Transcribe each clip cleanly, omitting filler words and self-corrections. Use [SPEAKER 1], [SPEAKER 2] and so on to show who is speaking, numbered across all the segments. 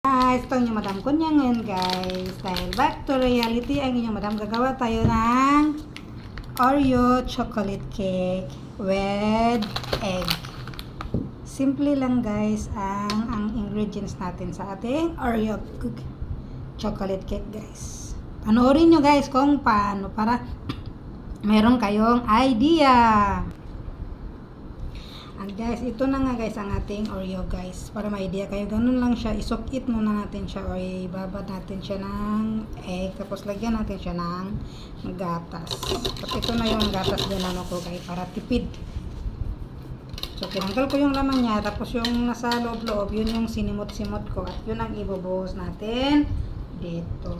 [SPEAKER 1] Guys, ito ang inyong madam Kunya ngayon guys. Dahil back to reality, ang inyong madam gagawa tayo ng Oreo chocolate cake with egg. Simple lang guys ang ingredients natin sa ating Oreo chocolate cake guys. Panoorin nyo guys kung paano para meron kayong idea. And guys, ito na nga guys ang ating Oreo guys. Para ma-idea kayo, ganun lang siya. Isokit muna natin siya o ibabad natin siya ng egg. Tapos lagyan natin siya ng gatas. Tapos ito na yung gatas din ano ko guys para tipid. So tinanggal ko yung laman niya. Tapos yung nasa loob-loob, yun yung sinimot-simot ko. At yun ang ibubuhos natin dito.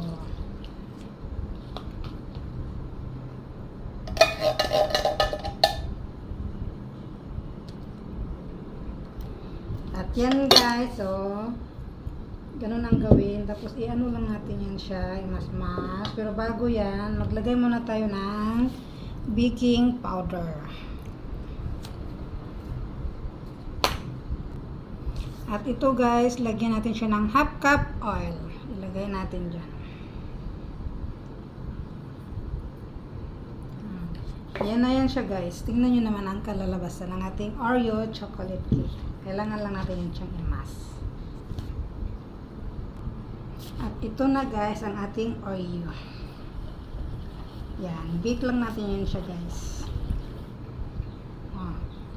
[SPEAKER 1] At yan guys, so ganun ang gawin. Tapos i-ano lang natin yan siya, imas-mas. Pero bago yan, maglagay muna tayo ng baking powder. At ito guys, lagyan natin siya ng half cup oil. Ilagay natin dyan. Yan na yan siya guys. Tingnan nyo naman ang kalalabasan ng ating Oreo chocolate cake. Kailangan lang natin yung siyang imas. At ito na guys ang ating Oreo. Yan. Bake lang natin yun siya guys.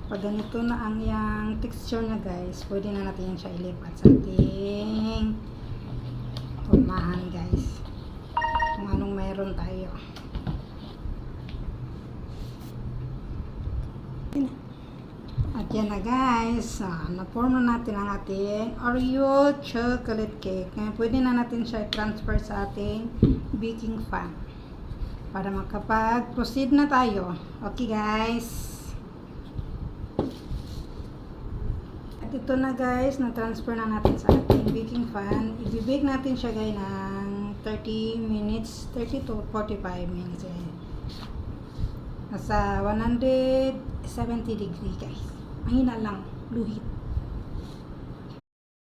[SPEAKER 1] Pag ganito na ang yung texture na guys, pwede na natin yun siya ilipat sa ating formahan guys. Kung anong meron tayo. At yan na guys, na-form na natin ang ating Oreo chocolate cake. Ngayon pwede na natin siya i-transfer sa ating baking pan para makapag-proceed na tayo. Okay guys. At ito na guys, na-transfer na natin sa ating baking pan. I-bake natin siya guys ng 30 minutes, 30 to 45 minutes. Nasa 170 degree guys. Mahina lang, luhit.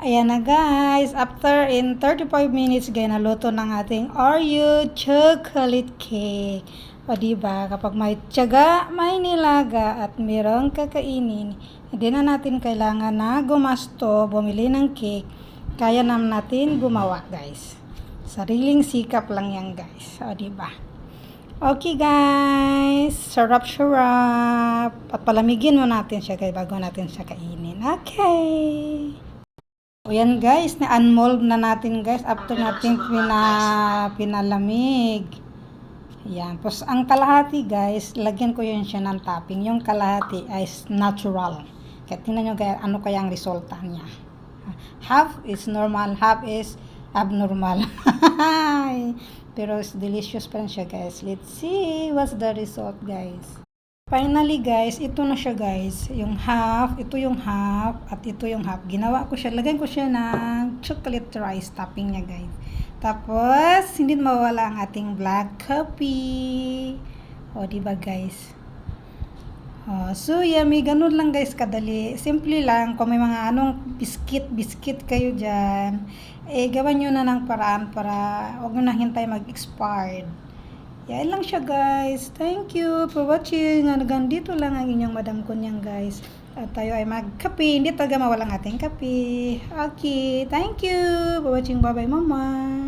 [SPEAKER 1] Ayan na guys, after in 35 minutes guys, naluto ng ating Oreo chocolate cake. O diba, kapag may tiyaga, may nilaga at mayroong kakainin, hindi na natin kailangan na gumasto, bumili ng cake. Kaya naman natin gumawa guys. Sariling sikap lang yan guys. O diba? Okay guys, sarap-sarap. At palamigin mo natin siya guys bago natin siya kainin. Okay. O yan guys, na-unmold na natin guys after natin pinalamig. Yan. Tapos ang kalahati guys, lagyan ko yun siya ng topping. Yung kalahati ay natural. Kaya tingnan nyo guys, ano kaya ang resulta niya. Half is normal, half is abnormal. Pero it's delicious pa rin siya guys. Let's see what's the result guys. Finally guys, ito na siya guys. Yung half, ito yung half, at ito yung half. Ginawa ko siya, lagyan ko siya ng chocolate rice topping niya guys. Tapos, hindi mawala ang ating black coffee. O, diba guys? So yummy, ganun lang guys kadali. Simple lang, kung may mga anong biscuit kayo dyan, gawan nyo na ng paraan para huwag nyo na hintay mag-expired. Yan lang siya guys. Thank you for watching. Hanggang dito lang ang inyong Madam Kunyang guys. At tayo ay magkape. Hindi talaga mawalang ating kape. Okay, thank you for watching. Bye bye mama.